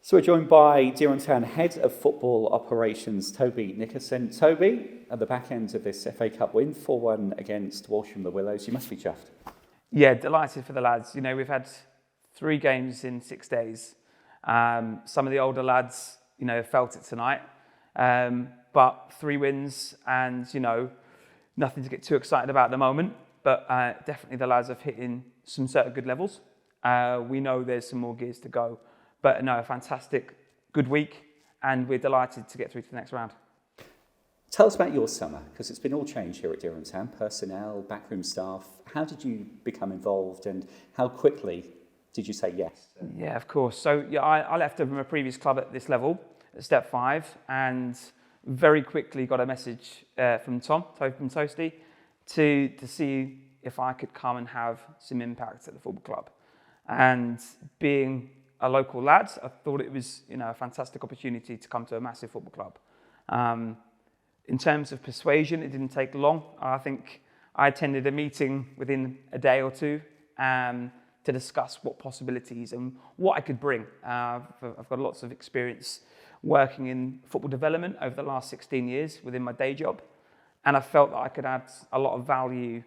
So we're joined by Dereham Head of Football Operations Toby Nickerson. Toby, at the back end of this FA Cup win, 4-1 against Walsham, the Willows, you must be chuffed. Yeah, delighted for the lads. You know, we've had 3 games in 6 days. Some of the older lads, felt it tonight. But 3 wins and, nothing to get too excited about at the moment. But definitely the lads have hit in some certain good levels. We know there's some more gears to go. But no, a fantastic, good week. And we're delighted to get through to the next round. Tell us about your summer, because it's been all changed here at Dereham, personnel, backroom staff. How did you become involved and how quickly did you say yes? Yeah, of course. So I left from a previous club at this level, at Step 5, and very quickly got a message from Tom from Toasty to see if I could come and have some impact at the football club. And being a local lad, I thought it was a fantastic opportunity to come to a massive football club. In terms of persuasion, it didn't take long. I think I attended a meeting within a day or two to discuss what possibilities and what I could bring. I've got lots of experience working in football development over the last 16 years within my day job. And I felt that I could add a lot of value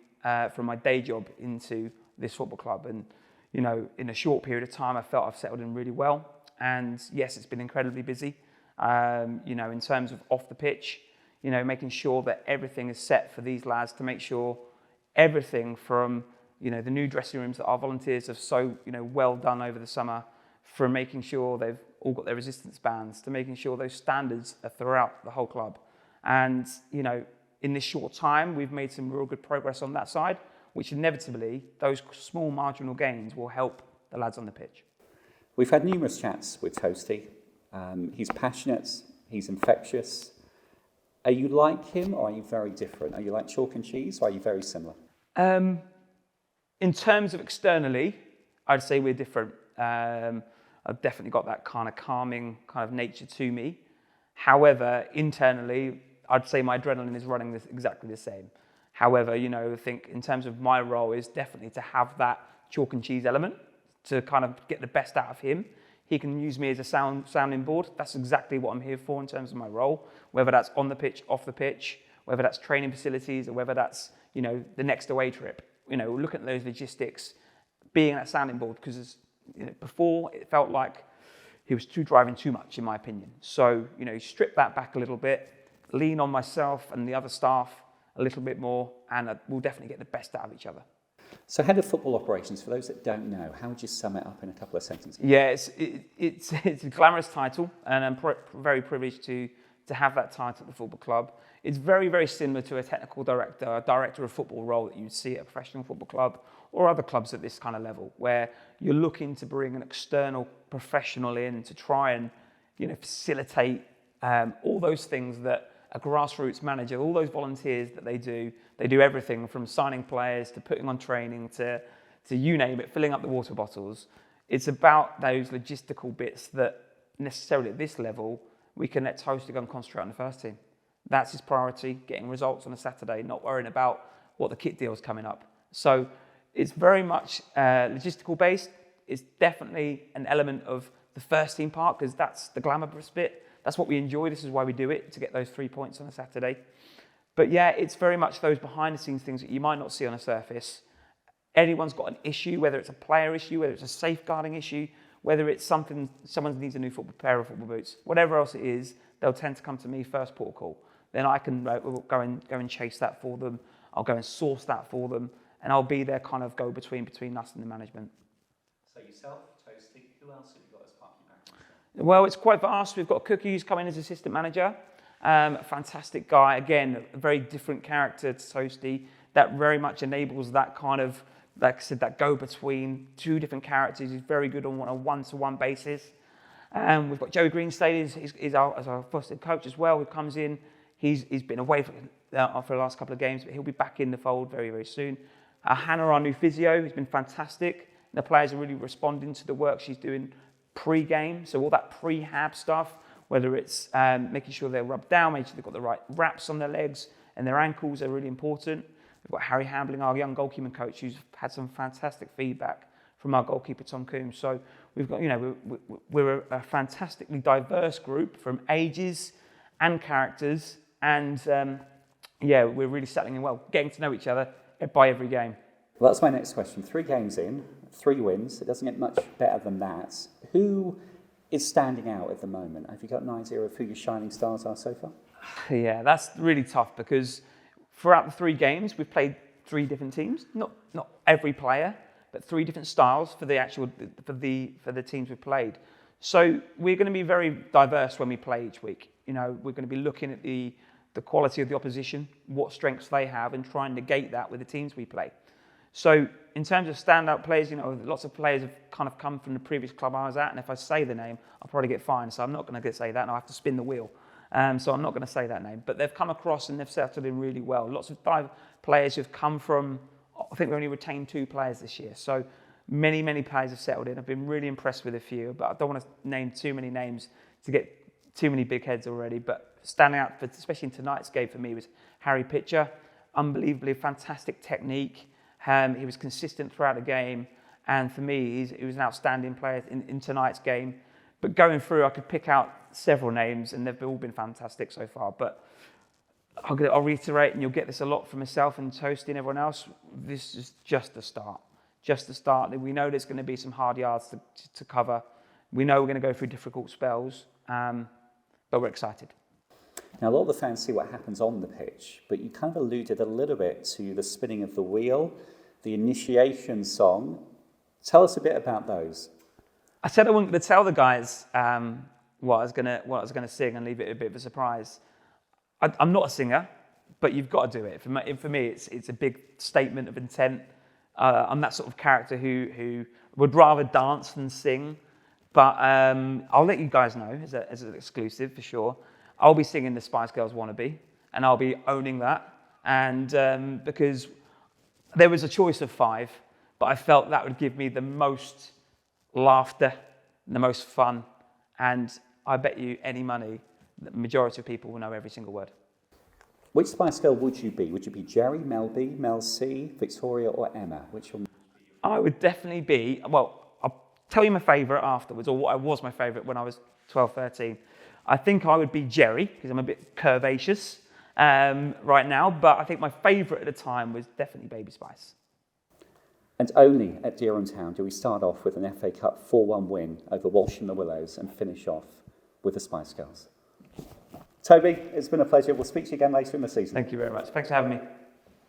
from my day job into this football club. And, in a short period of time, I felt I've settled in really well. And yes, it's been incredibly busy, in terms of off the pitch. Making sure that everything is set for these lads to make sure everything from, the new dressing rooms that our volunteers have so, well done over the summer, from making sure they've all got their resistance bands, to making sure those standards are throughout the whole club. And, in this short time, we've made some real good progress on that side, which inevitably, those small marginal gains will help the lads on the pitch. We've had numerous chats with Toasty. He's passionate, he's infectious. Are you like him or are you very different? Are you like chalk and cheese or are you very similar? In terms of externally, I'd say we're different. I've definitely got that kind of calming kind of nature to me. However, internally, I'd say my adrenaline is running exactly the same. However, I think in terms of my role is definitely to have that chalk and cheese element to kind of get the best out of him. He can use me as a sounding board. That's exactly what I'm here for in terms of my role, whether that's on the pitch, off the pitch, whether that's training facilities or whether that's, the next away trip. Looking at those logistics, being that sounding board, because before it felt like he was driving too much, in my opinion. So, strip that back a little bit, lean on myself and the other staff a little bit more, and we'll definitely get the best out of each other. So Head of Football Operations, for those that don't know, how would you sum it up in a couple of sentences? Yeah, it's a glamorous title, and I'm very privileged to have that title at the football club. It's very, very similar to a technical director, a director of football role that you'd see at a professional football club or other clubs at this kind of level, where you're looking to bring an external professional in to try and facilitate all those things that a grassroots manager, all those volunteers that they do everything from signing players to putting on training to you name it, filling up the water bottles. It's about those logistical bits that necessarily at this level, we can let Toasty go and concentrate on the first team. That's his priority, getting results on a Saturday, not worrying about what the kit deal's coming up. So it's very much logistical based. It's definitely an element of the first team part because that's the glamorous bit. That's what we enjoy. This is why we do it, to get those 3 points on a Saturday. But yeah, it's very much those behind the scenes things that you might not see on the surface. Anyone's got an issue, whether it's a player issue, whether it's a safeguarding issue, whether it's someone needs a new pair of football boots, whatever else it is, they'll tend to come to me first port of call. Then I can go and chase that for them. I'll go and source that for them, and I'll be their kind of go-between between us and the management. So yourself, Toasty, who else have you got as part of your background? Well, it's quite vast. We've got Cookie who's come in as assistant manager. A fantastic guy. Again, a very different character to Toasty. That very much enables that kind of, like I said, that go-between 2 different characters. He's very good on a one-to-one basis. We've got Joey Greenstade as our first head coach as well, who comes in. He's been away for the last couple of games, but he'll be back in the fold very, very soon. Hannah, our new physio, who's been fantastic. The players are really responding to the work she's doing pre-game. So all that prehab stuff, whether it's making sure they're rubbed down, making sure they've got the right wraps on their legs and their ankles are really important. We've got Harry Hambling, our young goalkeeping coach, who's had some fantastic feedback from our goalkeeper Tom Coombs. So we've got, we're a fantastically diverse group from ages and characters, and we're really settling in well, getting to know each other by every game. Well, that's my next question. 3 games in, 3 wins. It doesn't get much better than that. Who is standing out at the moment? Have you got an idea of who your shining stars are so far? Yeah, that's really tough because throughout the 3 games, we've played 3 different teams. Not every player, but 3 different styles for the teams we've played. So we're going to be very diverse when we play each week. We're going to be looking at the quality of the opposition, what strengths they have, and try and negate that with the teams we play. So in terms of standout players, lots of players have kind of come from the previous club I was at, and if I say the name, I'll probably get fined. So I'm not going to say that, and I'll have to spin the wheel. So I'm not going to say that name. But they've come across and they've settled in really well. Lots of players who've come from, I think we only retained 2 players this year. So many players have settled in. I've been really impressed with a few, but I don't want to name too many names to get too many big heads already. But standing out, especially in tonight's game for me, was Harry Pitcher. Unbelievably fantastic technique. He was consistent throughout the game. And for me, he was an outstanding player in tonight's game. But going through, I could pick out several names, and they've all been fantastic so far. But I'll reiterate, and you'll get this a lot from myself and Toasty and everyone else, this is just the start. Just the start. We know there's going to be some hard yards to cover. We know we're going to go through difficult spells, but we're excited. Now, a lot of the fans see what happens on the pitch, but you kind of alluded a little bit to the spinning of the wheel, the initiation song. Tell us a bit about those. I said I wasn't going to tell the guys what I was going to sing and leave it a bit of a surprise. I'm not a singer, but you've got to do it. For me, it's a big statement of intent. I'm that sort of character who would rather dance than sing. But I'll let you guys know as an exclusive for sure. I'll be singing the Spice Girls Wannabe, and I'll be owning that. And because there was a choice of 5, but I felt that would give me the most laughter, the most fun, and I bet you any money, the majority of people will know every single word. Which Spice Girl would you be? Would you be Jerry, Mel B, Mel C, Victoria, or Emma? Which one? I would definitely be, well, I'll tell you my favourite afterwards, or what was my favourite when I was 12, 13. I think I would be Jerry, because I'm a bit curvaceous right now, but I think my favourite at the time was definitely Baby Spice. And only at Dereham Town do we start off with an FA Cup 4-1 win over Walsham the Willows and finish off with the Spice Girls. Toby, it's been a pleasure. We'll speak to you again later in the season. Thank you very much. Thanks for having me.